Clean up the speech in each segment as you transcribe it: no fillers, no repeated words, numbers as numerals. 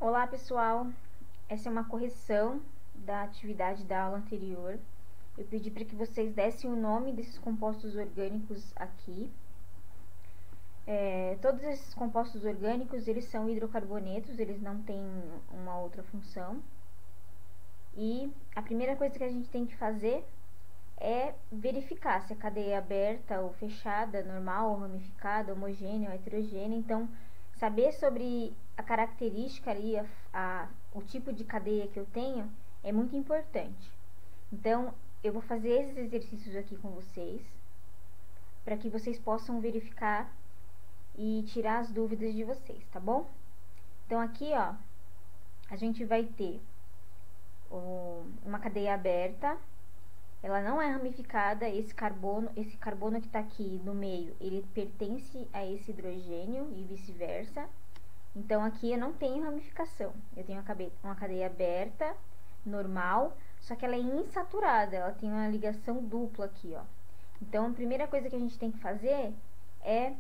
Olá pessoal, essa é uma correção da atividade da aula anterior. Eu pedi para que vocês dessem o nome desses compostos orgânicos aqui. Todos esses compostos orgânicos, eles são hidrocarbonetos, eles não têm uma outra função. E a primeira coisa que a gente tem que fazer é verificar se a cadeia é aberta ou fechada, normal ou ramificada, homogênea ou heterogênea. Então, saber sobre a característica ali, o tipo de cadeia que eu tenho, é muito importante. Então, eu vou fazer esses exercícios aqui com vocês, para que vocês possam verificar e tirar as dúvidas de vocês, tá bom? Então, aqui, ó, a gente vai ter uma cadeia aberta. Ela não é ramificada, esse carbono que está aqui no meio, ele pertence a esse hidrogênio e vice-versa. Então, aqui eu não tenho ramificação, eu tenho uma cadeia aberta, normal, só que ela é insaturada, ela tem uma ligação dupla aqui, ó. Então, a primeira coisa que a gente tem que fazer é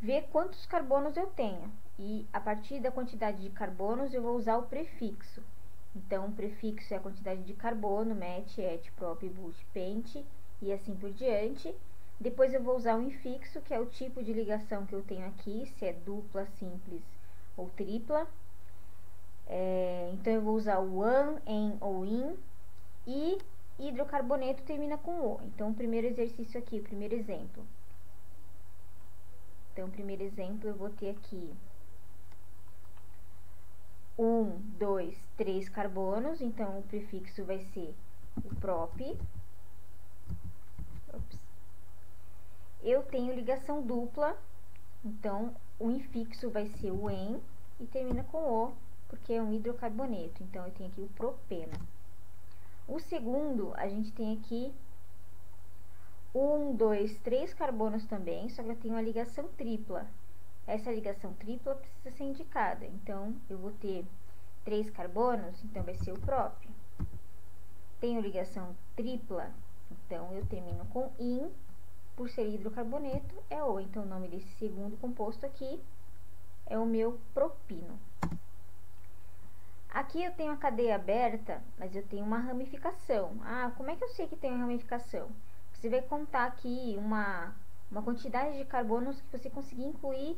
ver quantos carbonos eu tenho. E a partir da quantidade de carbonos, eu vou usar o prefixo. Então, o prefixo é a quantidade de carbono, met, et, prop, but, pent, e assim por diante. Depois eu vou usar o infixo, que é o tipo de ligação que eu tenho aqui, se é dupla, simples ou tripla. Então, eu vou usar o an, en ou in, e hidrocarboneto termina com o. Então, o primeiro exercício aqui, o primeiro exemplo. Então, o primeiro exemplo, eu vou ter aqui 1, 2, 3 carbonos, então o prefixo vai ser o prop. Eu tenho ligação dupla, então o infixo vai ser o en e termina com o, porque é um hidrocarboneto, então eu tenho aqui o propeno. O segundo, a gente tem aqui 1, 2, 3 carbonos também, só que eu tenho uma ligação tripla. Essa ligação tripla precisa ser indicada, então eu vou ter 3 carbonos, então vai ser o prop. Tenho ligação tripla, então eu termino com in, por ser hidrocarboneto é o. Então o nome desse segundo composto aqui é o meu propino. Aqui eu tenho a cadeia aberta, mas eu tenho uma ramificação. Ah, como é que eu sei que tem uma ramificação? Você vai contar aqui uma quantidade de carbonos que você conseguir incluir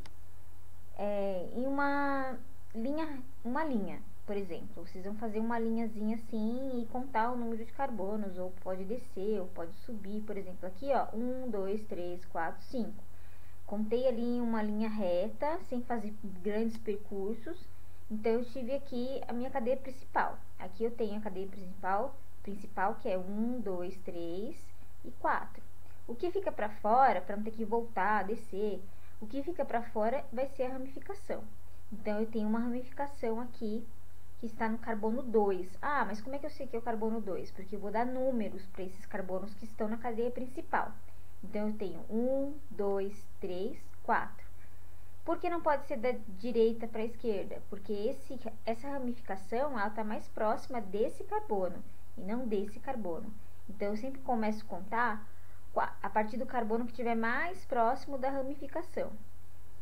em uma linha, por exemplo. Vocês vão fazer uma linhazinha assim e contar o número de carbonos, ou pode descer, ou pode subir, por exemplo, aqui ó, 1, 2, 3, 4, 5. Contei ali em uma linha reta, sem fazer grandes percursos. Então, eu tive aqui a minha cadeia principal. Aqui eu tenho a cadeia principal que é 1, 2, 3 e 4. O que fica para fora, para não ter que voltar, descer, o que fica para fora vai ser a ramificação. Então, eu tenho uma ramificação aqui que está no carbono 2. Ah, mas como é que eu sei que é o carbono 2? Porque eu vou dar números para esses carbonos que estão na cadeia principal. Então, eu tenho 1, 2, 3, 4. Por que não pode ser da direita para a esquerda? Porque essa ramificação está mais próxima desse carbono e não desse carbono. Então, eu sempre começo a contar a partir do carbono que estiver mais próximo da ramificação.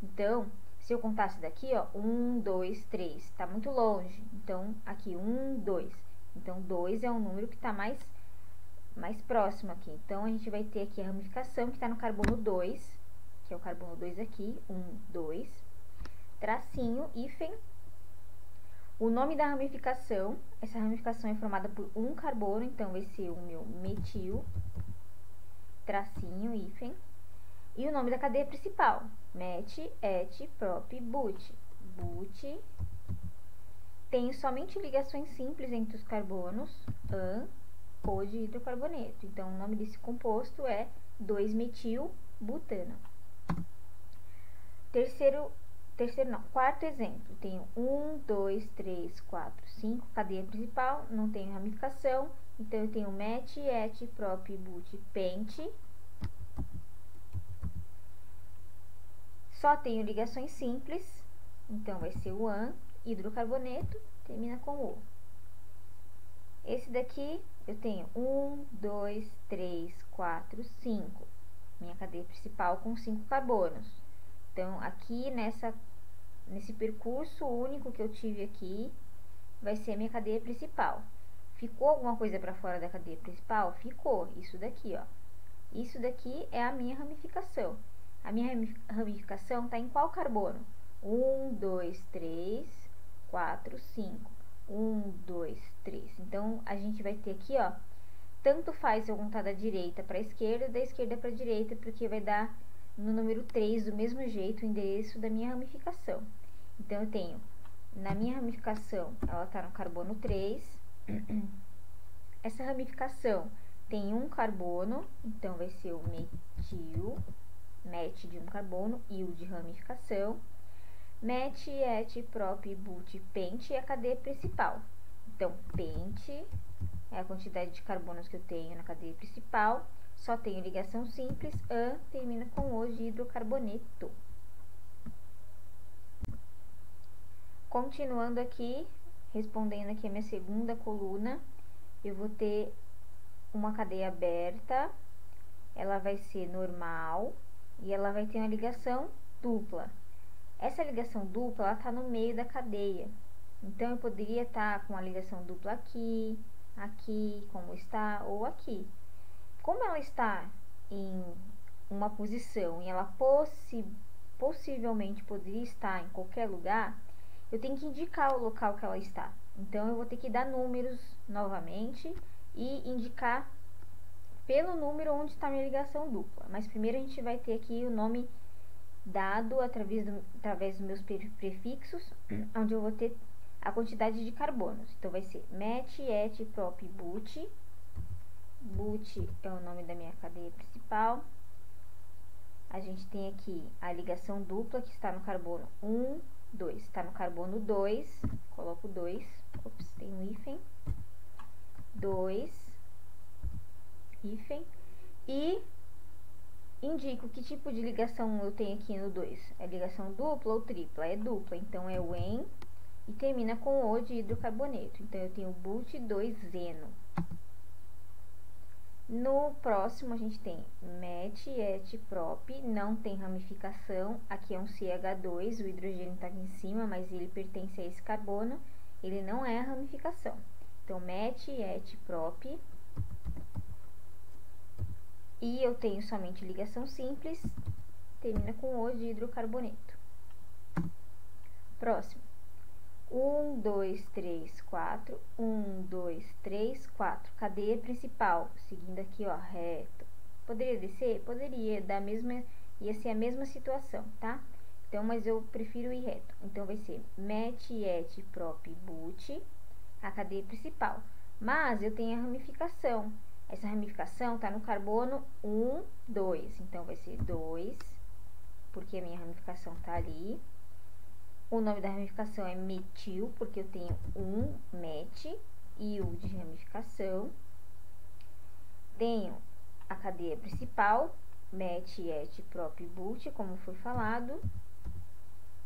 Então, se eu contasse daqui, ó, 1, 2, 3, está muito longe. Então, aqui, 1, 2. Então, 2 é um número que está mais próximo aqui. Então, a gente vai ter aqui a ramificação que está no carbono 2, que é o carbono 2 aqui, 1, 2, tracinho, hífen. O nome da ramificação, essa ramificação é formada por um carbono, então vai ser o meu metil, tracinho, hífen. E o nome da cadeia principal, met, et, prop, but. But. Tenho somente ligações simples entre os carbonos, an, ou de hidrocarboneto. Então, o nome desse composto é 2-metil-butano. Quarto exemplo. Tenho 1, 2, 3, 4, 5, cadeia principal, não tenho ramificação. Então, eu tenho met, et, prop, but, pent. Só tenho ligações simples, então vai ser o an, hidrocarboneto, termina com o. Esse daqui eu tenho 1, 2, 3, 4, 5. Minha cadeia principal com 5 carbonos. Então, aqui nesse percurso único que eu tive aqui, vai ser a minha cadeia principal. Ficou alguma coisa para fora da cadeia principal? Ficou. Isso daqui, ó. Isso daqui é a minha ramificação. A minha ramificação está em qual carbono? 1, 2, 3, 4, 5. 1, 2, 3. Então, a gente vai ter aqui, ó, tanto faz eu contar da direita para a esquerda, da esquerda para a direita, porque vai dar no número 3 do mesmo jeito o endereço da minha ramificação. Então, eu tenho, na minha ramificação, ela está no carbono 3. Essa ramificação tem um carbono, então vai ser o metil, met de um carbono, e o de ramificação. Met, et, prop, but, pente é a cadeia principal. Então, pente é a quantidade de carbonos que eu tenho na cadeia principal. Só tenho ligação simples, an, termina com o de hidrocarboneto. Continuando aqui, respondendo aqui a minha segunda coluna, eu vou ter uma cadeia aberta, ela vai ser normal e ela vai ter uma ligação dupla. Essa ligação dupla, ela está no meio da cadeia. Então, eu poderia estar com a ligação dupla aqui, aqui, como está, ou aqui. Como ela está em uma posição e ela possivelmente poderia estar em qualquer lugar, eu tenho que indicar o local que ela está. Então, eu vou ter que dar números novamente e indicar pelo número onde está a minha ligação dupla. Mas primeiro a gente vai ter aqui o nome dado através dos meus prefixos, onde eu vou ter a quantidade de carbonos. Então, vai ser met, et, prop, but. But é o nome da minha cadeia principal. A gente tem aqui a ligação dupla, que está no carbono 1, 2. Está no carbono 2, coloco 2. Ops, tem um hífen. 2, hífen. E indico que tipo de ligação eu tenho aqui no 2. É ligação dupla ou tripla? É dupla, então é o en e termina com o de hidrocarboneto. Então, eu tenho but2-eno. No próximo, a gente tem met, et, prop, não tem ramificação. Aqui é um CH2, o hidrogênio está aqui em cima, mas ele pertence a esse carbono. Ele não é ramificação. Então, met, et, prop. E eu tenho somente ligação simples, termina com o de hidrocarboneto. Próximo. 1, 2, 3, 4. 1, 2, 3, 4. Cadeia principal, seguindo aqui, ó, reto. Poderia descer? Poderia, ia ser a mesma situação, tá? Então, mas eu prefiro ir reto. Então, vai ser met, et, prop, but, a cadeia principal. Mas eu tenho a ramificação. Essa ramificação está no carbono 1, 2. Então, vai ser 2, porque a minha ramificação está ali. O nome da ramificação é metil, porque eu tenho um met e o de ramificação. Tenho a cadeia principal, met, et, prop, but, como foi falado.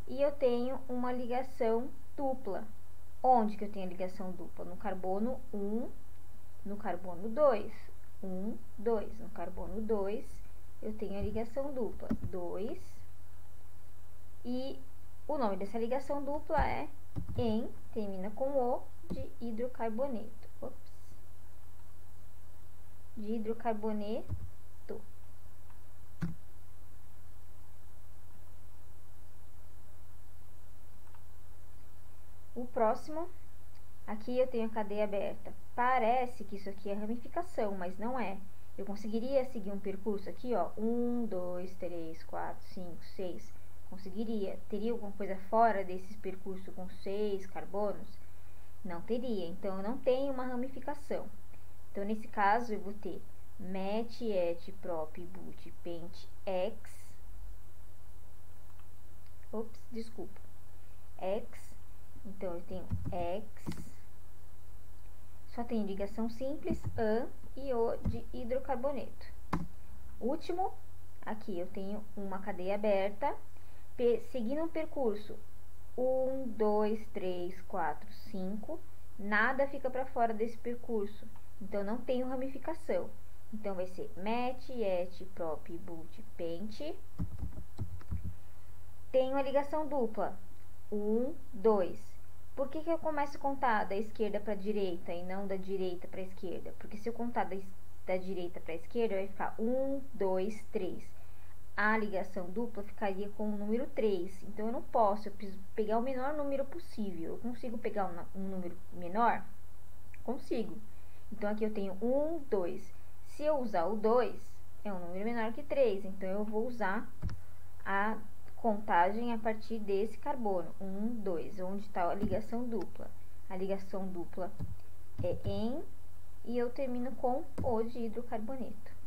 E eu tenho uma ligação dupla. Onde que eu tenho a ligação dupla? No carbono 1, no carbono 2. 1, 2. No carbono 2, eu tenho a ligação dupla. 2. E o nome dessa ligação dupla é en, termina com o de hidrocarboneto. Ops. De hidrocarboneto. O próximo, aqui eu tenho a cadeia aberta. Parece que isso aqui é ramificação, mas não é. Eu conseguiria seguir um percurso aqui, ó, 1, 2, 3, 4, 5, 6. Conseguiria. Teria alguma coisa fora desses percursos com 6 carbonos? Não teria. Então, eu não tenho uma ramificação. Então, nesse caso, eu vou ter met, et, prop, but, pente, x. Ops, desculpa. X. Então, eu tenho x. Só tem ligação simples, an e o de hidrocarboneto. Último, aqui eu tenho uma cadeia aberta, seguindo um percurso 1, 2, 3, 4, 5. Nada fica para fora desse percurso, então não tenho ramificação. Então, vai ser met, et, prop, but, pente. Tenho a ligação dupla. 1, 2. Por que eu começo a contar da esquerda para a direita e não da direita para a esquerda? Porque se eu contar da direita para a esquerda, vai ficar 1, 2, 3. A ligação dupla ficaria com o número 3. Então, eu não posso, eu preciso pegar o menor número possível. Eu consigo pegar um número menor? Consigo. Então, aqui eu tenho 1, 2. Se eu usar o 2, é um número menor que 3. Então, eu vou usar a contagem a partir desse carbono. 1, 2. Onde está a ligação dupla? A ligação dupla é em, e eu termino com o de hidrocarboneto.